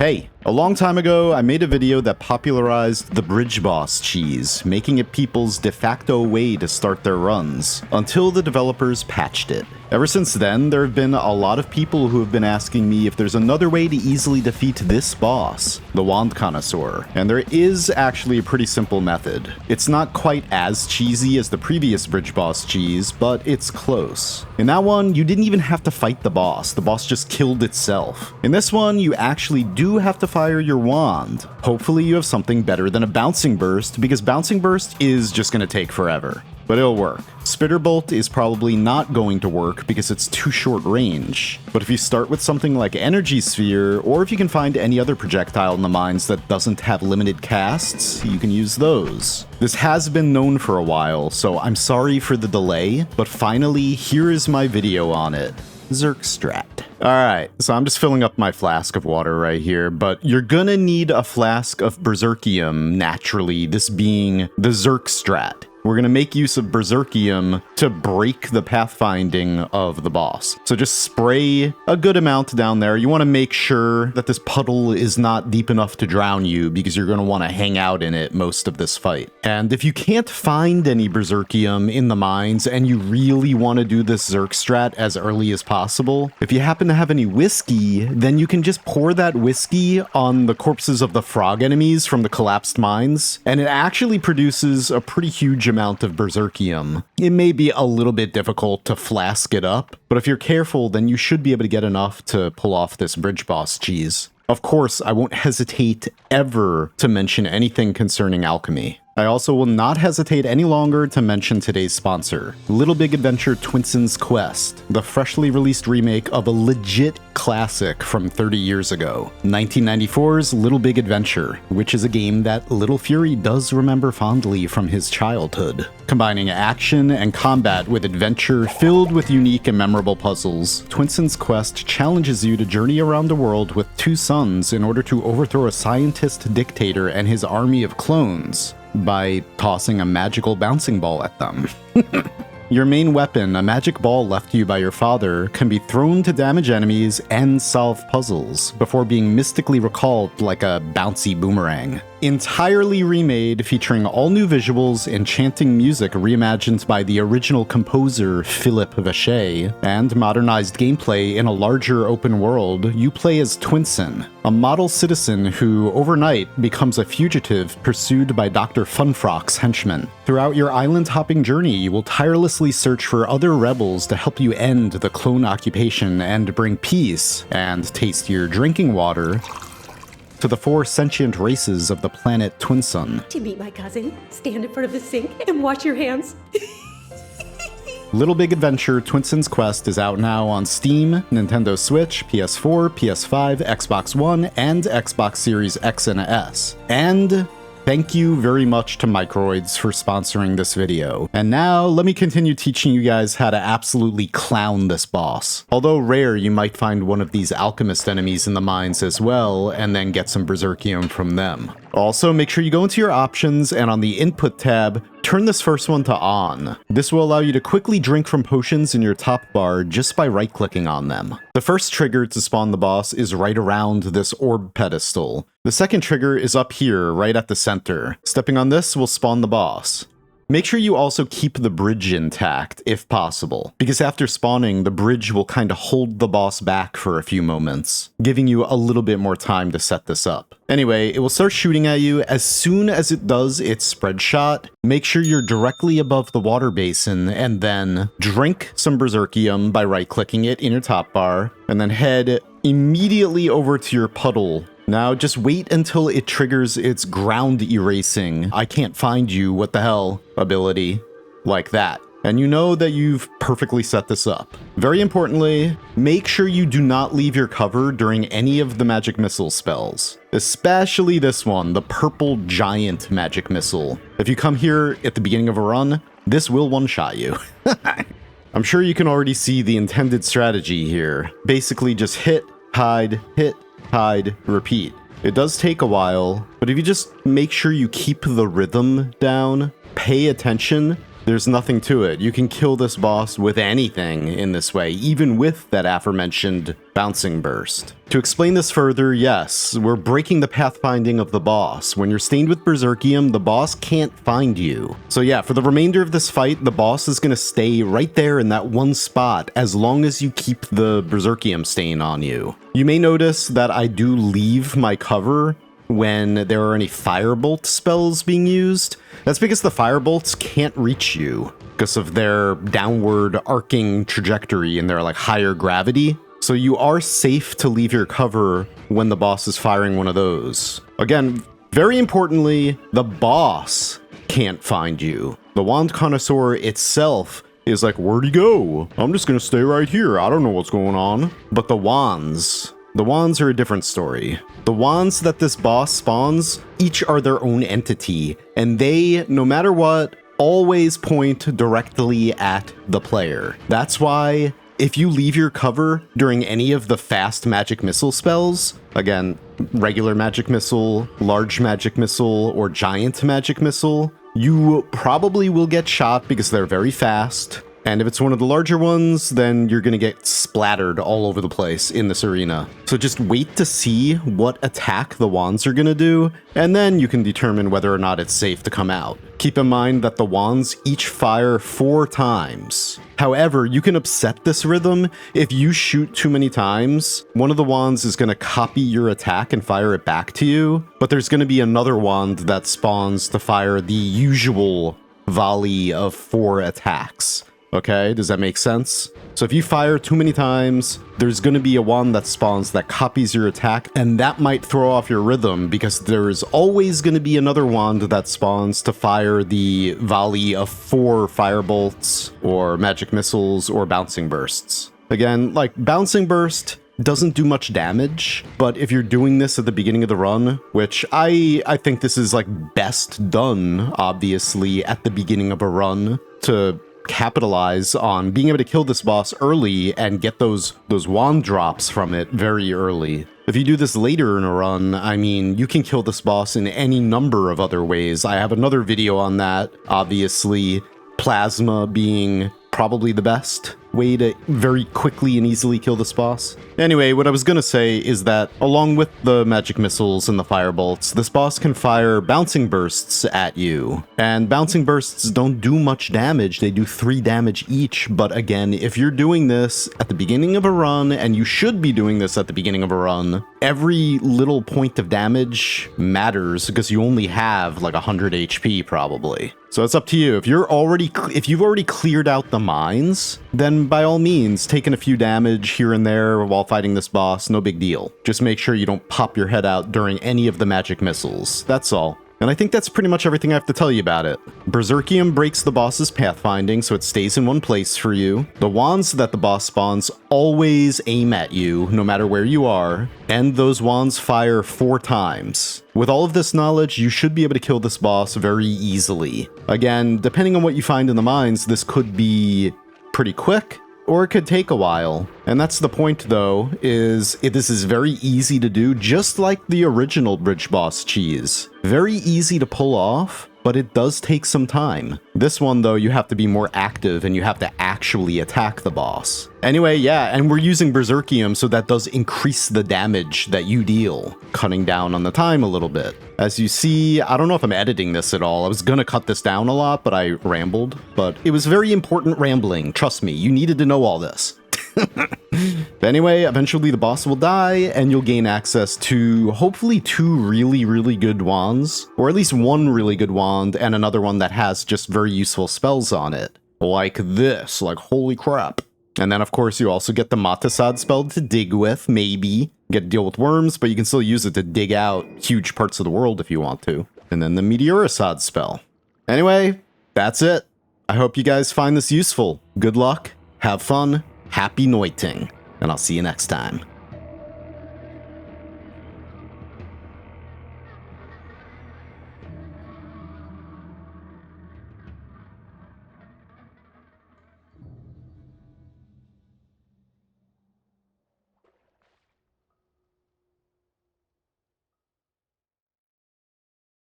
Hey, a long time ago, I made a video that popularized the Bridge Boss cheese, making it people's de facto way to start their runs, until the developers patched it. Ever since then, there have been a lot of people who have been asking me if there's another way to easily defeat this boss, the Wand Connoisseur, and there is actually a pretty simple method. It's not quite as cheesy as the previous Bridge Boss cheese, but it's close. In that one, you didn't even have to fight the boss just killed itself. In this one, you actually do have to fire your wand. Hopefully you have something better than a Bouncing Burst, because Bouncing Burst is just gonna take forever. But it'll work. Spitter Bolt is probably not going to work because it's too short range. But if you start with something like Energy Sphere, or if you can find any other projectile in the mines that doesn't have limited casts, you can use those. This has been known for a while, so I'm sorry for the delay, but finally, here is my video on it. Zerkstrat. Alright, so I'm just filling up my flask of water right here, but you're gonna need a flask of Berserkium naturally, this being the Zerkstrat. We're going to make use of Berserkium to break the pathfinding of the boss. So just spray a good amount down there. You want to make sure that this puddle is not deep enough to drown you, because you're going to want to hang out in it most of this fight. And if you can't find any Berserkium in the mines and you really want to do this Zerkstrat as early as possible, if you happen to have any whiskey, then you can just pour that whiskey on the corpses of the frog enemies from the collapsed mines, and it actually produces a pretty huge amount of Berserkium. It may be a little bit difficult to flask it up, but if you're careful, then you should be able to get enough to pull off this Bridge Boss cheese. Of course, I won't hesitate ever to mention anything concerning alchemy. I also will not hesitate any longer to mention today's sponsor, Little Big Adventure Twinson's Quest, the freshly released remake of a legit classic from 30 years ago, 1994's Little Big Adventure, which is a game that Little Fury does remember fondly from his childhood. Combining action and combat with adventure filled with unique and memorable puzzles, Twinson's Quest challenges you to journey around the world with two sons in order to overthrow a scientist dictator and his army of clones by tossing a magical bouncing ball at them. Your main weapon, a magic ball left to you by your father, can be thrown to damage enemies and solve puzzles, before being mystically recalled like a bouncy boomerang. Entirely remade, featuring all new visuals, enchanting music reimagined by the original composer Philippe Vacher, and modernized gameplay in a larger open world, you play as Twinson, a model citizen who, overnight, becomes a fugitive pursued by Dr. Funfrock's henchmen. Throughout your island-hopping journey, you will tirelessly search for other rebels to help you end the clone occupation and bring peace, and taste your drinking water, to the four sentient races of the planet Twinson. To meet my cousin, stand in front of the sink and wash your hands. Little Big Adventure Twinson's Quest is out now on Steam, Nintendo Switch, PS4, PS5, Xbox One, and Xbox Series X and S. And thank you very much to Microids for sponsoring this video. And now, let me continue teaching you guys how to absolutely clown this boss. Although rare, you might find one of these alchemist enemies in the mines as well, and then get some Berserkium from them. Also, make sure you go into your options, and on the Input tab, turn this first one to on. This will allow you to quickly drink from potions in your top bar just by right-clicking on them. The first trigger to spawn the boss is right around this orb pedestal. The second trigger is up here, right at the center. Stepping on this will spawn the boss. Make sure you also keep the bridge intact, if possible, because after spawning, the bridge will kind of hold the boss back for a few moments, giving you a little bit more time to set this up. Anyway, it will start shooting at you. As soon as it does its spread shot, make sure you're directly above the water basin, and then drink some Berserkium by right-clicking it in your top bar, and then head immediately over to your puddle. Now, just wait until it triggers its ground erasing, I can't find you, what the hell, ability, like that. And you know that you've perfectly set this up. Very importantly, make sure you do not leave your cover during any of the magic missile spells. Especially this one, the purple giant magic missile. If you come here at the beginning of a run, this will one-shot you. I'm sure you can already see the intended strategy here. Basically just hit, hide, repeat. It does take a while, but if you just make sure you keep the rhythm down, pay attention, There's nothing to it. You can kill this boss with anything in this way, even with that aforementioned bouncing burst. To explain this further, yes, we're breaking the pathfinding of the boss. When you're stained with Berserkium, the boss can't find you. So yeah, for the remainder of this fight, the boss is going to stay right there in that one spot as long as you keep the Berserkium stain on you. You may notice that I do leave my cover when there are any firebolt spells being used. That's because the firebolts can't reach you because of their downward arcing trajectory and their like higher gravity. So you are safe to leave your cover when the boss is firing one of those. Again, very importantly, the boss can't find you. The wand connoisseur itself is like, where'd he go? I'm just gonna stay right here. I don't know what's going on. But the wands are a different story. The wands that this boss spawns, each are their own entity, and they, no matter what, always point directly at the player. That's why if you leave your cover during any of the fast magic missile spells, again, regular magic missile, large magic missile, or giant magic missile, you probably will get shot because they're very fast. And if it's one of the larger ones, then you're gonna get splattered all over the place in this arena. So just wait to see what attack the wands are gonna do, and then you can determine whether or not it's safe to come out. Keep in mind that the wands each fire 4 times. However, you can upset this rhythm. If you shoot too many times, one of the wands is gonna copy your attack and fire it back to you, but there's gonna be another wand that spawns to fire the usual volley of 4 attacks. Okay, does that make sense? So if you fire too many times, there's going to be a wand that spawns that copies your attack, and that might throw off your rhythm because there's always going to be another wand that spawns to fire the volley of 4 firebolts or magic missiles or bouncing bursts. Again, like bouncing burst doesn't do much damage, but if you're doing this at the beginning of the run, which I think this is like best done, obviously, at the beginning of a run to capitalize on being able to kill this boss early and get those wand drops from it very early. If you do this later in a run, I mean, you can kill this boss in any number of other ways. I have another video on that, obviously, plasma being probably the best way to very quickly and easily kill this boss. Anyway, what I was gonna say is that along with the magic missiles and the firebolts, this boss can fire bouncing bursts at you. And bouncing bursts don't do much damage, they do 3 damage each, but again, if you're doing this at the beginning of a run, and you should be doing this at the beginning of a run, every little point of damage matters because you only have like 100 HP probably. So it's up to you. If you've already cleared out the mines, then by all means, taking a few damage here and there while fighting this boss, no big deal. Just make sure you don't pop your head out during any of the magic missiles. That's all. And I think that's pretty much everything I have to tell you about it. Berserkium breaks the boss's pathfinding, so it stays in one place for you. The wands that the boss spawns always aim at you, no matter where you are, and those wands fire 4 times. With all of this knowledge, you should be able to kill this boss very easily. Again, depending on what you find in the mines, this could be pretty quick, or it could take a while. And that's the point, though, is this is very easy to do, just like the original Bridge Boss cheese. Very easy to pull off, but it does take some time. This one, though, you have to be more active and you have to actually attack the boss. Anyway, yeah, and we're using Berserkium, so that does increase the damage that you deal, cutting down on the time a little bit. As you see, I don't know if I'm editing this at all. I was gonna cut this down a lot, but I rambled. But it was very important rambling, trust me, you needed to know all this. But anyway, eventually the boss will die, and you'll gain access to hopefully 2 really, really good wands, or at least 1 really good wand and another one that has just very useful spells on it. Like this, like holy crap. And then of course you also get the Matasad spell to dig with, maybe. Get to deal with worms, but you can still use it to dig out huge parts of the world if you want to. And then the Meteorasad spell. Anyway, that's it. I hope you guys find this useful. Good luck, have fun, happy noiting, and I'll see you next time.